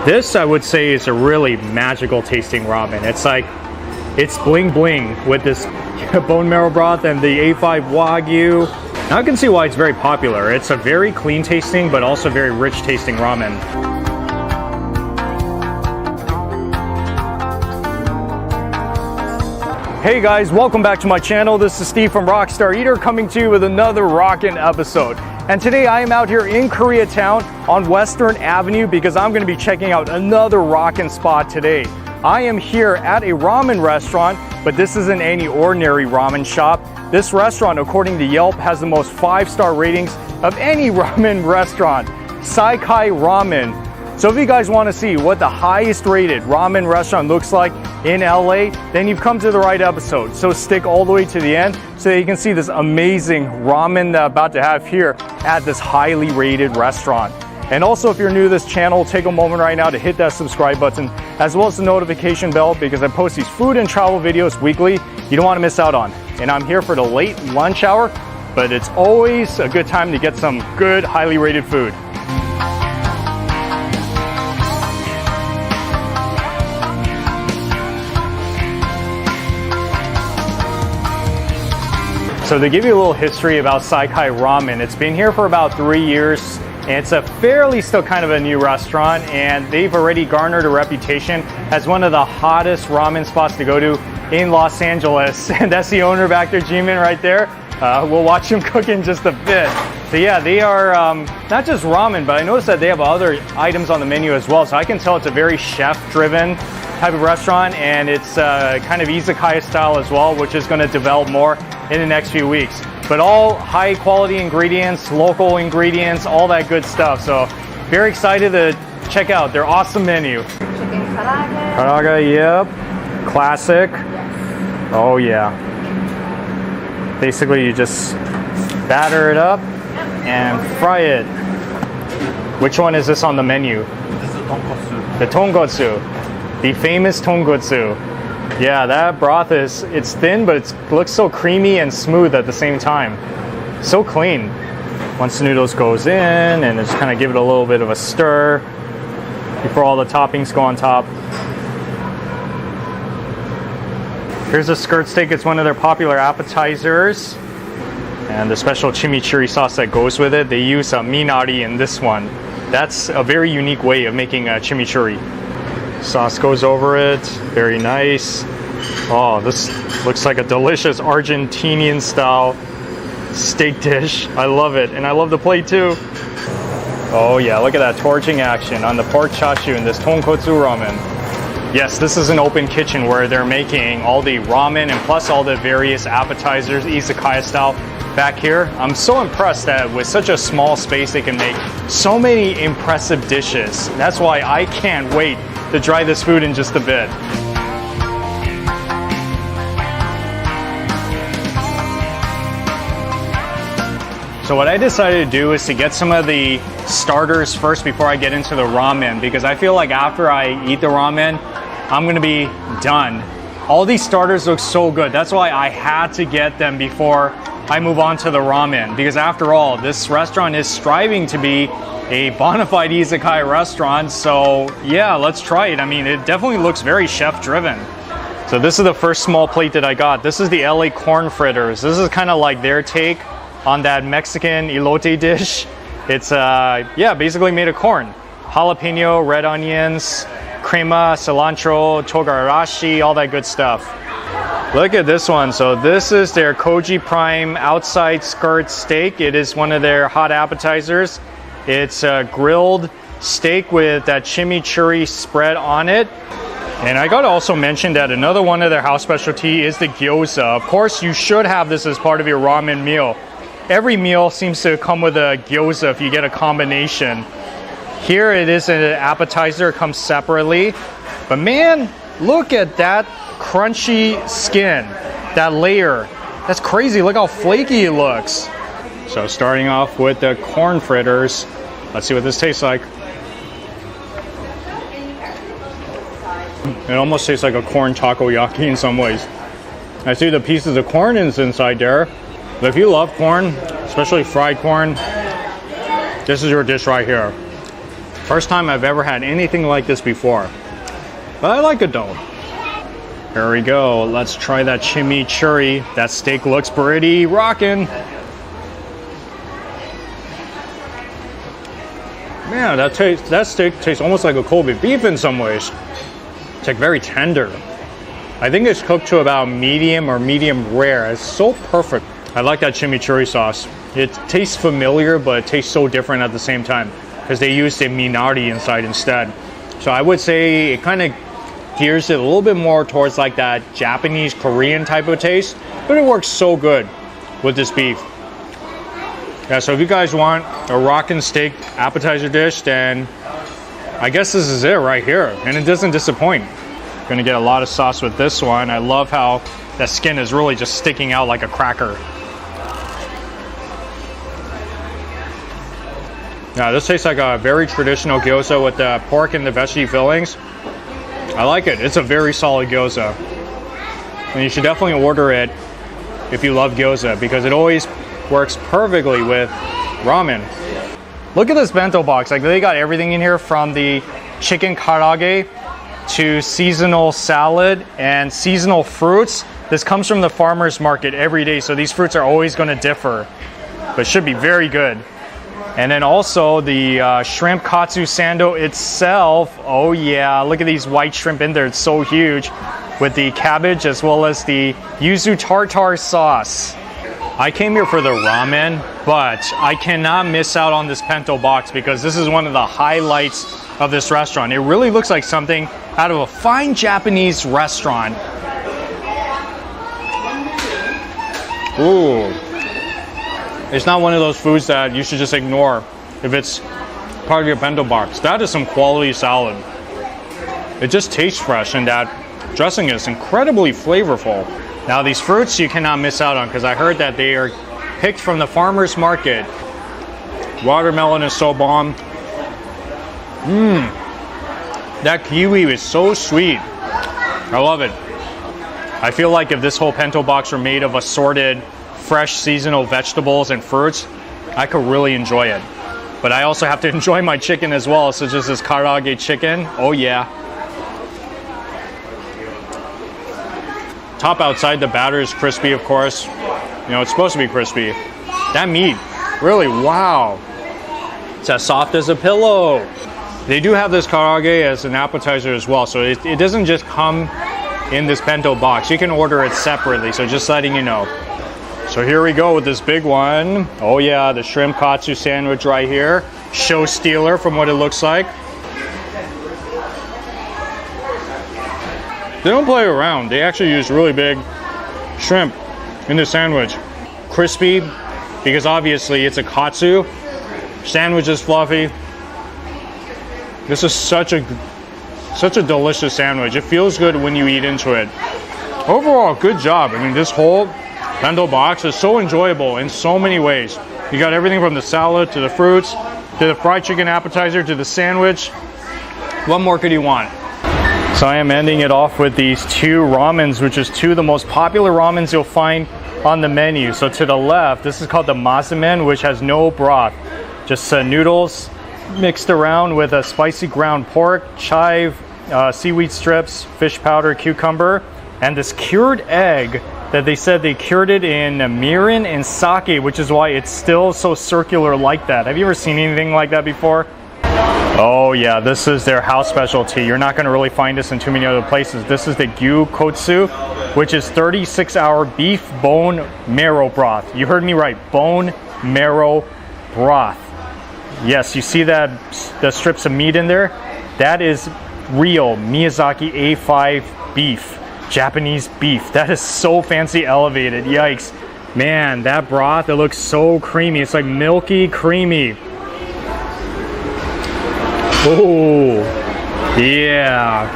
This, I would say, is a really magical tasting ramen. It's like, it's bling bling with this bone marrow broth and the A5 Wagyu. Now I can see why it's very popular. It's a very clean tasting, but also very rich tasting ramen. Hey guys, welcome back to my channel. This is Steve from Rockstar Eater coming to you with another rockin' episode. And today I am out here in Koreatown on Western Avenue because I'm gonna be checking out another rockin' spot today. I am here at a ramen restaurant, but this isn't any ordinary ramen shop. This restaurant, according to Yelp, has the most 5-star ratings of any ramen restaurant, Saikai Ramen. So if you guys want to see what the highest rated ramen restaurant looks like in LA, then you've come to the right episode. So stick all the way to the end so that you can see this amazing ramen that I'm about to have here at this highly rated restaurant. And also, if you're new to this channel, take a moment right now to hit that subscribe button as well as the notification bell because I post these food and travel videos weekly you don't want to miss out on. And I'm here for the late lunch hour, but it's always a good time to get some good, highly rated food. So to give you a little history about Saikai Ramen, it's been here for about 3 years. And it's a fairly still kind of a new restaurant, and they've already garnered a reputation as one of the hottest ramen spots to go to in Los Angeles. And that's the owner back there, Jimin, right there. We'll watch him cook in just a bit. So yeah, they are not just ramen, but I noticed that they have other items on the menu as well. So I can tell it's a very chef-driven type of restaurant, and it's kind of izakaya style as well, which is going to develop more in the next few weeks. But all high quality ingredients, local ingredients, all that good stuff. So very excited to check out their awesome menu. Chicken karaage. Karaage, yep. Classic. Yes. Oh yeah. Basically you just batter it up and fry it. Which one is this on the menu? This is tonkotsu. The tonkotsu. The famous tonkotsu. Yeah, that broth it's thin, but it looks so creamy and smooth at the same time. So clean. Once the noodles goes in, and just kind of give it a little bit of a stir before all the toppings go on top. Here's a skirt steak. It's one of their popular appetizers. And the special chimichurri sauce that goes with it. They use a minari in this one. That's a very unique way of making a chimichurri. Sauce goes over it, very nice. Oh, this looks like a delicious Argentinian style steak dish. I love it, and I love the plate too. Oh yeah, look at that torching action on the pork chashu in this tonkotsu ramen. Yes, this is an open kitchen where they're making all the ramen and plus all the various appetizers, izakaya style. Back here, I'm so impressed that with such a small space they can make so many impressive dishes. That's why I can't wait to try this food in just a bit. So what I decided to do is to get some of the starters first before I get into the ramen, because I feel like after I eat the ramen, I'm gonna be done. All these starters look so good. That's why I had to get them before I move on to the ramen, because after all, this restaurant is striving to be a bona fide izakaya restaurant. So yeah, let's try it. I mean, it definitely looks very chef driven. So this is the first small plate that I got. This is the LA corn fritters. This is kind of like their take on that Mexican elote dish. It's yeah, basically made of corn. Jalapeno, red onions, crema, cilantro, togarashi, all that good stuff. Look at this one. So this is their Koji Prime outside skirt steak. It is one of their hot appetizers. It's a grilled steak with that chimichurri spread on it. And I gotta also mention that another one of their house specialty is the gyoza. Of course, you should have this as part of your ramen meal. Every meal seems to come with a gyoza if you get a combination. Here it is an appetizer, it comes separately. But man, look at that crunchy skin, that layer. That's crazy, look how flaky it looks. So starting off with the corn fritters, let's see what this tastes like. It almost tastes like a corn takoyaki in some ways. I see the pieces of corn inside there. But if you love corn, especially fried corn, this is your dish right here. First time I've ever had anything like this before. But I like it though. Here we go. Let's try that chimichurri. That steak looks pretty rockin'. Man, that steak tastes almost like a Kobe beef in some ways. It's like very tender. I think it's cooked to about medium or medium rare. It's so perfect. I like that chimichurri sauce. It tastes familiar, but it tastes so different at the same time because they used a minari inside instead. So I would say it kind of gears it a little bit more towards like that Japanese, Korean type of taste, but it works so good with this beef. Yeah, so if you guys want a rockin' steak appetizer dish, then I guess this is it right here, and it doesn't disappoint. Gonna get a lot of sauce with this one. I love how the skin is really just sticking out like a cracker. Now this tastes like a very traditional gyoza with the pork and the veggie fillings. I like it. It's a very solid gyoza. And you should definitely order it if you love gyoza because it always works perfectly with ramen. Look at this bento box. Like they got everything in here from the chicken karaage to seasonal salad and seasonal fruits. This comes from the farmer's market every day, so these fruits are always going to differ, but should be very good. And then also the shrimp katsu sando itself. Oh yeah, look at these white shrimp in there. It's so huge with the cabbage as well as the yuzu tartar sauce. I came here for the ramen, but I cannot miss out on this bento box because this is one of the highlights of this restaurant. It really looks like something out of a fine Japanese restaurant. Ooh. It's not one of those foods that you should just ignore if it's part of your bento box. That is some quality salad. It just tastes fresh and that dressing is incredibly flavorful. Now these fruits you cannot miss out on because I heard that they are picked from the farmer's market. Watermelon is so bomb. That kiwi is so sweet. I love it. I feel like if this whole bento box were made of assorted fresh seasonal vegetables and fruits, I could really enjoy it. But I also have to enjoy my chicken as well, so just this karaage chicken. Oh yeah. Top outside, the batter is crispy, of course. You know, it's supposed to be crispy. That meat, really, wow. It's as soft as a pillow. They do have this karaage as an appetizer as well, so it doesn't just come in this bento box. You can order it separately, so just letting you know. So here we go with this big one. Oh yeah, the shrimp katsu sandwich right here. Show stealer from what it looks like. They don't play around. They actually use really big shrimp in the sandwich. Crispy, because obviously it's a katsu. Sandwich is fluffy. This is such a delicious sandwich. It feels good when you eat into it. Overall, good job. I mean, this whole bento box is so enjoyable in so many ways. You got everything from the salad to the fruits to the fried chicken appetizer to the sandwich. What more could you want? So I am ending it off with these two ramens, which is two of the most popular ramens you'll find on the menu. So to the left, this is called the masamen, which has no broth, just noodles mixed around with a spicy ground pork, chive, seaweed strips, fish powder, cucumber, and this cured egg that they said they cured it in mirin and sake, which is why it's still so circular like that. Have you ever seen anything like that before? Oh yeah, this is their house specialty. You're not going to really find this in too many other places. This is the gyukotsu, which is 36-hour beef bone marrow broth. You heard me right, bone marrow broth. Yes, you see that the strips of meat in there? That is real Miyazaki A5 beef, Japanese beef. That is so fancy elevated. Yikes. Man, that broth, it looks so creamy. It's like milky creamy. Oh, yeah.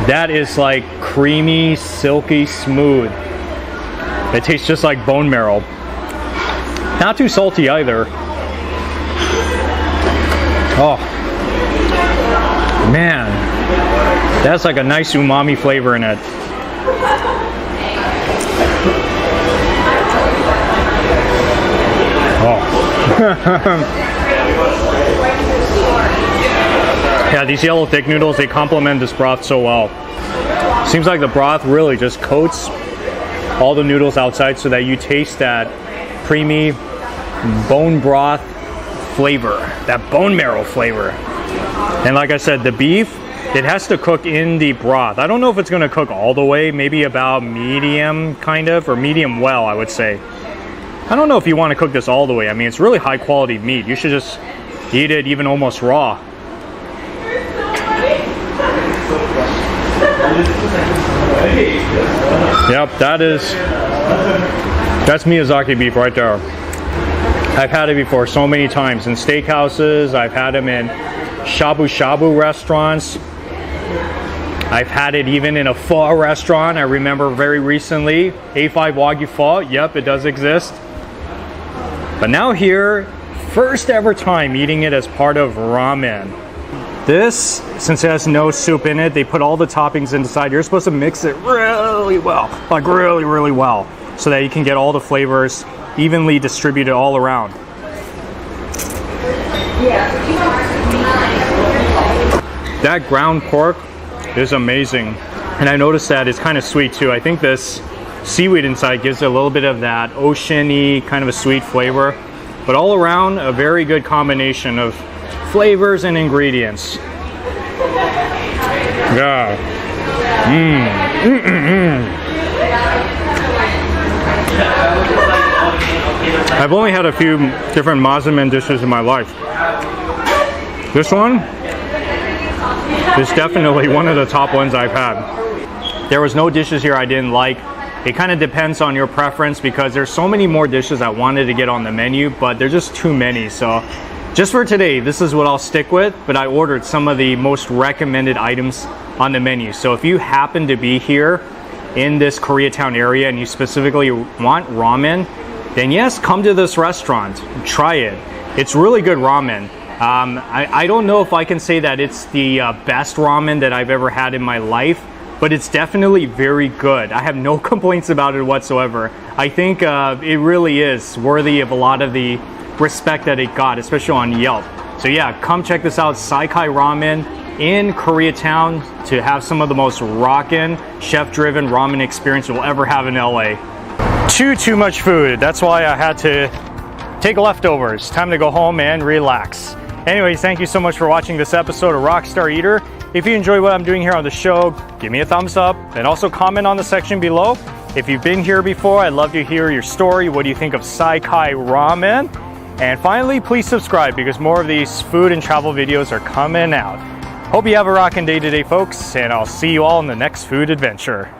That is like creamy, silky, smooth. It tastes just like bone marrow. Not too salty either. Oh, man. That's like a nice umami flavor in it. Oh. Yeah, these yellow thick noodles, they complement this broth so well. Seems like the broth really just coats all the noodles outside so that you taste that creamy bone broth flavor, that bone marrow flavor. And like I said, the beef, it has to cook in the broth. I don't know if it's going to cook all the way, maybe about medium kind of, or medium well, I would say. I don't know if you want to cook this all the way. I mean, it's really high quality meat. You should just eat it even almost raw. Yep, that's Miyazaki beef right there. I've had it before so many times in steakhouses. I've had them in shabu shabu restaurants. I've had it even in a pho restaurant. I remember very recently, A5 Wagyu pho. Yep, it does exist. But now here, first ever time eating it as part of ramen. This, since it has no soup in it, they put all the toppings inside. You're supposed to mix it really well, like really, really well, so that you can get all the flavors evenly distributed all around. That ground pork is amazing. And I noticed that it's kind of sweet too. I think this seaweed inside gives it a little bit of that ocean-y kind of a sweet flavor. But all around, a very good combination of flavors and ingredients. Yeah. I've only had a few different mazamen dishes in my life. This one is definitely one of the top ones I've had. There was no dishes here I didn't like. It kind of depends on your preference because there's so many more dishes I wanted to get on the menu, but there's just too many. So just for today, this is what I'll stick with, but I ordered some of the most recommended items on the menu. So if you happen to be here in this Koreatown area and you specifically want ramen, then yes, come to this restaurant, try it. It's really good ramen. I don't know if I can say that it's the best ramen that I've ever had in my life, but it's definitely very good. I have no complaints about it whatsoever. I think it really is worthy of a lot of the respect that it got, especially on Yelp. So yeah, come check this out, Saikai Ramen in Koreatown, to have some of the most rockin', chef-driven ramen experience you'll ever have in LA. Too much food. That's why I had to take leftovers. Time to go home and relax. Anyways, thank you so much for watching this episode of Rockstar Eater. If you enjoy what I'm doing here on the show, give me a thumbs up and also comment on the section below. If you've been here before, I'd love to hear your story. What do you think of Saikai Ramen? And finally, please subscribe because more of these food and travel videos are coming out. Hope you have a rockin' day today, folks, and I'll see you all in the next food adventure.